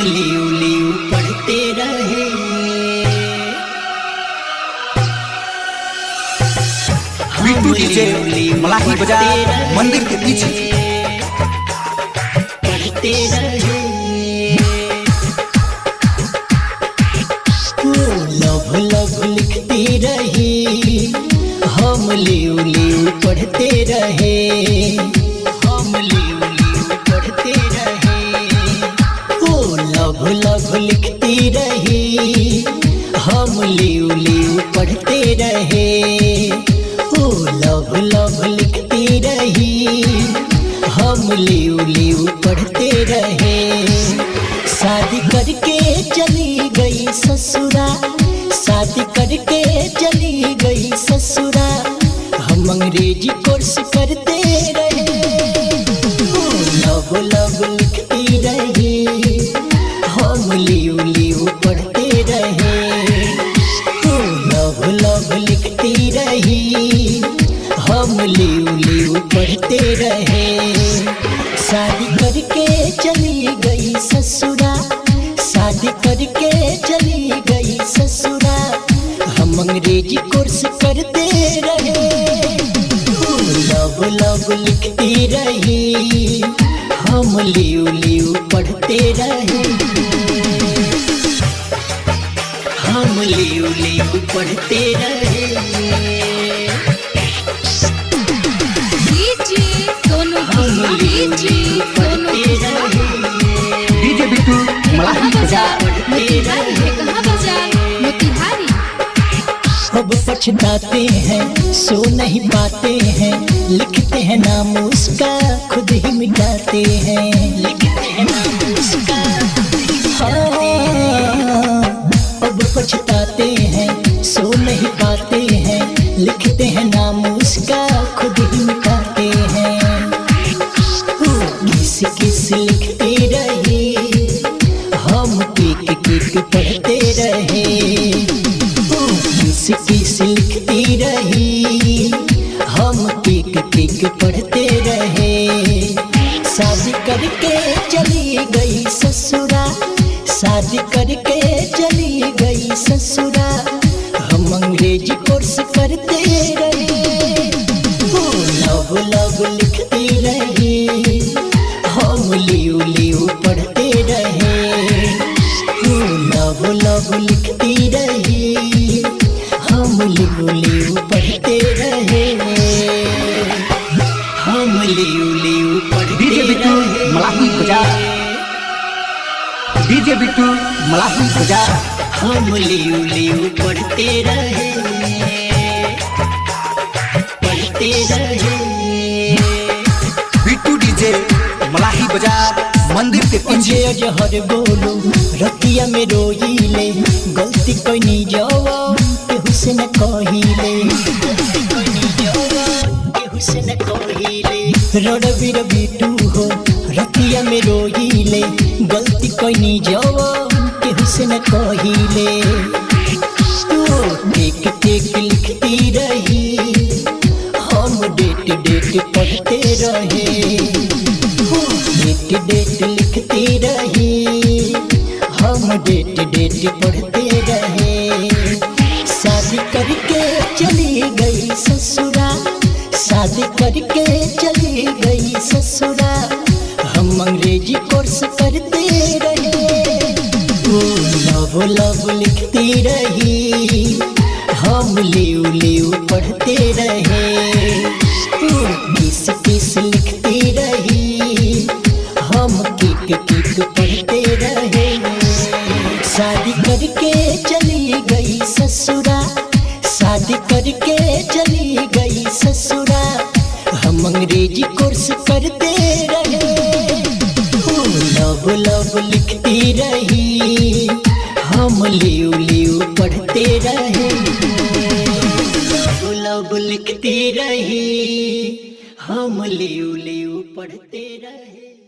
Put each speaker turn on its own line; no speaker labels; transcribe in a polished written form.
लियू लियू पढ़ते रहे।
बिट्टू डीजे मलाही बाजार मंदिर के पीछे
पढ़ते रहे। लव लव लिखती रही, हम लियू लियू पढ़ते रहे। हम लियू लियू पढ़ते रहे। ओ लव लव लिखती रही, हम लियू लियू पढ़ते रहे। ओ लव लव लिखती रही, हम लियू लियू पढ़ते रहे। शादी करके चली गई ससुरा, शादी करके चली गई ससुरा, हम अंग्रेजी कोर्स करते रहे। लव लव लिखती रही, हम लियू लियू पढ़ते रहे। लव लव लिखती रही, हम लियू लियू पढ़ते रहे। शादी करके चली गई ससुरा, शादी करके चली गई ससुरा, हम अंग्रेजी कोर्स करते रहे। लव लव लिखती रही, हम लियू लियू पढ़ते रहे। हम लियू लियू पढ़ते रहे।
डीजे बिट्टू मलाही बाजार
मोतिहारी।
अब पछताते हैं, सो नहीं पाते हैं, लिखते हैं नाम उसका खुद ही मिटाते हैं। लिखते हैं नाम उसका। हाँ, अब पछताते हैं, सो नहीं पाते हैं, लिखते हैं नाम उसका खुद ही मिटाते हैं। किस किस लिखते रहे, हम केक केक पढ़ते रहे। किस किस लिखती रही, हम केक केक पढ़ते रहे। शादी करके चली गई ससुरा, शादी करके चली गई ससुरा, हम अंग्रेजी कोर्स करते रहे। लव लव लिखती रही, हम लियू लियू पढ़ते रहे। लव लव लिखती रही, हम लियू लियू पढ़ते रहे। हम लियू लियू पढ़ते
डीजे बिट्टू मलाही बाजार। डीजे बिट्टू मलाही बाजार।
हम लियू लियू पढ़ते रहे। पढ़ते रहे।
बिट्टू डीजे मलाही बाजार मंदिर के पीछे
अजहर बोलो रतिया में रोइले, गलती कोई नहीं जावा केहू से न कहिले। रवि बिट्टू हो रतिया में रोइले, गलती कोई नहीं जावा केहू से न कहिले। टेक टेक लिखती रही, हम डेट डेट पढ़ते रहे। डेट डेट लिखती रही, हम डेट डेट पढ़ते रहे। शादी करके चली गई ससुरा, शादी करके चली गई ससुरा, हम अंग्रेजी कोर्स करते रहे। लव लव लिखती रही, हम लियू लियू पढ़ते रहे। किस किस लिखती रही, हम केक केक पढ़ते रहे। शादी करके चली गई ससुरा, शादी करके चली गई ससुरा, हम अंग्रेजी कोर्स करते रहे। लव लव लिखती रही, हम लियू लियू पढ़ते रहे। लव लव लिखती रही, हम लियू लियू पढ़ते रहे।